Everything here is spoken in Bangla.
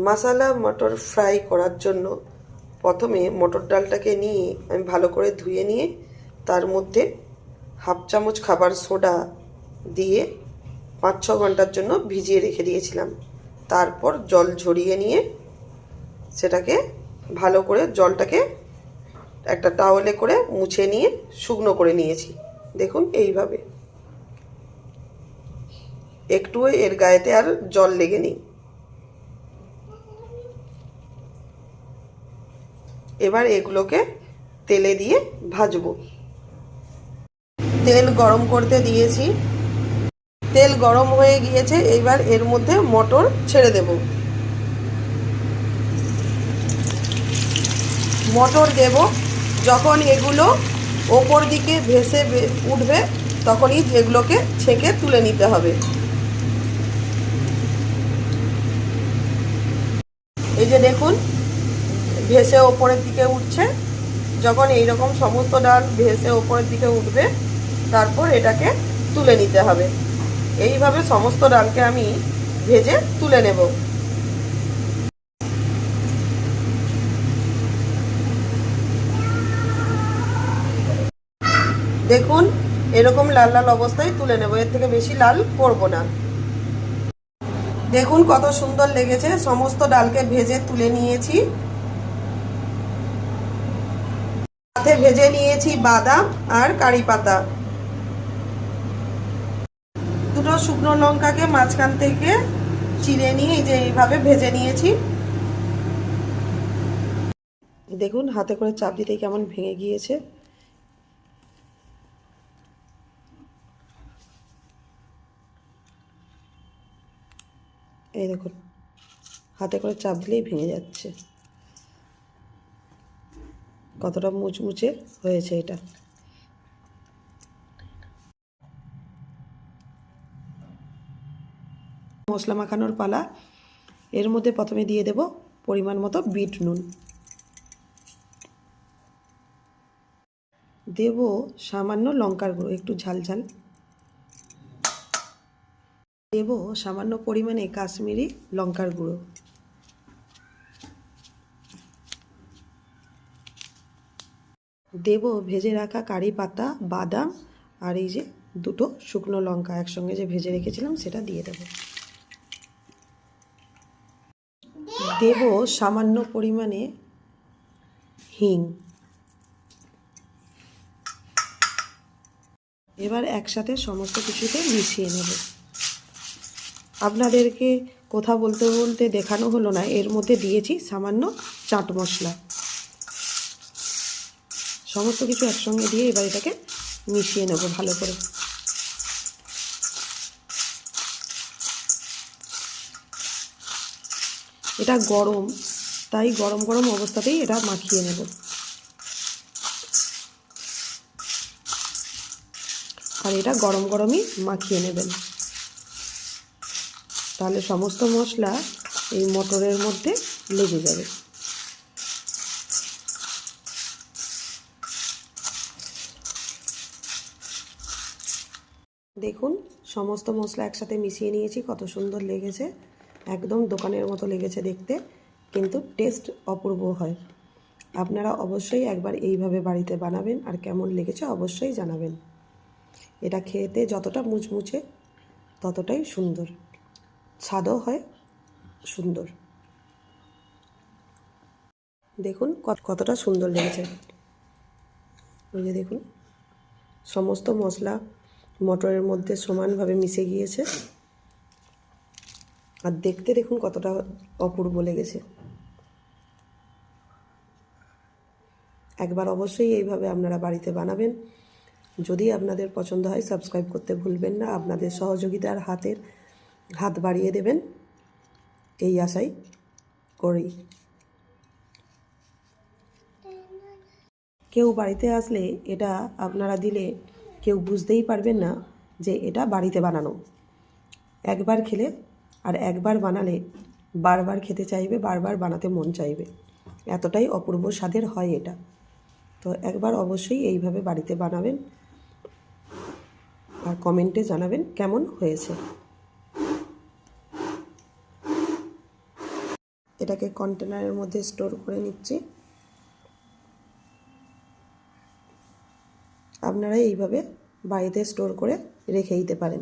মশলা মটর ফ্রাই করার জন্য প্রথমে মটর ডালটাকে নিয়ে আমি ভালো করে ধুয়ে নিয়ে তার মধ্যে হাফ চামচ খাবার সোডা দিয়ে 5-6 ঘন্টার জন্য ভিজিয়ে রেখে দিয়েছিলাম। তারপর জল ঝরিয়ে নিয়ে সেটাকে ভালো করে জলটাকে একটা টাওয়েলে করে মুছে নিয়ে শুকনো করে নিয়েছি। দেখুন এইভাবে, একটুও এর গায়েতে আর জল লেগে নেই। এবার এগুলোকে তেলে দিয়ে ভাজবো। তেল গরম করতে দিয়েছি, তেল গরম হয়ে গিয়েছে। এবার এর মধ্যে মটর ছেড়ে দেব। মটর দেব, যখন এগুলো ওপর দিকে ভেসে উঠবে তখনই এগুলোকে ছেঁকে তুলে নিতে হবে। এই যে দেখুন ভেসে ওপরের দিকে উঠছে। যখন এইরকম সমস্ত ডাল ভেসে ওপরের দিকে উঠবে তারপর এটাকে তুলে নিতে হবে। এইভাবে সমস্ত ডালকে আমি ভেজে তুলে নেব। দেখুন এরকম লাল লাল অবস্থায় তুলে নেব, এর থেকে বেশি লাল করব না। দেখুন কত সুন্দর লেগেছে। সমস্ত ডালকে ভেজে তুলে নিয়েছি। সাথে ভেজে নিয়েছি বাদাম আর কারি পাতা। দুটো শুকনো লঙ্কাকে মাঝখান থেকে চিড়ে নিয়ে এই যে এইভাবে ভেজে নিয়েছি। দেখুন হাতে করে চাপ দিতেই কেমন ভেঙে গিয়েছে। এই দেখুন হাতে করে চাপ দিলেই ভেঙে যাচ্ছে। কতটা মুচমুচে হয়েছে এটা। মশলা মাখানোর পালা। এর মধ্যে প্রথমে দিয়ে দেব পরিমাণ মতো বিট নুন, দেব সামান্য লঙ্কার গুঁড়ো, একটু ঝাল ঝাল, দেব সামান্য পরিমাণে কাশ্মীরি লঙ্কার গুঁড়ো, দেব ভেজে রাখা কারি পাতা, বাদাম আর এই যে দুটো শুকনো লঙ্কা একসঙ্গে যে ভেজে রেখেছিলাম সেটা দিয়ে দেব। দেব সামান্য পরিমাণে হিং। এবার একসাথে সমস্ত কিছুতে মিশিয়ে নেব। আপনাদেরকে কথা বলতে বলতে দেখানো হলো না, এর মধ্যে দিয়েছি সামান্য চাট মশলা। সমস্ত কিছু একসঙ্গে দিয়ে এবার এটাকে মিশিয়ে নেব ভালো করে। এটা গরম, তাই গরম গরম অবস্থাতেই এটা মাখিয়ে নেব। আর এটা গরম গরমই মাখিয়ে নেবেন, তাহলে সমস্ত মশলা এই মটরের মধ্যে লেগে যাবে। দেখুন সমস্ত মশলা একসাথে মিশিয়ে নিয়েছি, কত সুন্দর লেগেছে। একদম দোকানের মতো লেগেছে দেখতে, কিন্তু টেস্ট অপূর্ব হয়। আপনারা অবশ্যই একবার এইভাবে বাড়িতে বানাবেন আর কেমন লেগেছে অবশ্যই জানাবেন। এটা খেতে যতটা মুচমুচে ততটাই সুন্দর, স্বাদও হয় সুন্দর। দেখুন কতটা সুন্দর লেগেছে। এই যে দেখুন সমস্ত মশলা মটরের মধ্যে সমানভাবে মিশে গিয়েছে। আর দেখতে দেখুন কতটা অপূর্ব লেগেছে। একবার অবশ্যই এইভাবে আপনারা বাড়িতে বানাবেন। যদি আপনাদের পছন্দ হয় সাবস্ক্রাইব করতে ভুলবেন না। আপনাদের সহযোগিতার হাত বাড়িয়ে দেবেন এই আশাই করি। কেউ বাড়িতে আসলে এটা আপনারা দিলে কেউ বুঝতেই পারবেন না যে এটা বাড়িতে বানানো। একবার খেলে আর একবার বানালে বারবার খেতে চাইবে, বারবার বানাতে মন চাইবে, এতটাই অপূর্ব স্বাদের হয় এটা। তো একবার অবশ্যই এইভাবে বাড়িতে বানাবেন আর কমেন্টে জানাবেন কেমন হয়েছে। এটাকে কন্টেনারের মধ্যে স্টোর করে নিচ্ছি। আপনারা এইভাবে বাড়িতে স্টোর করে রেখে দিতে পারেন।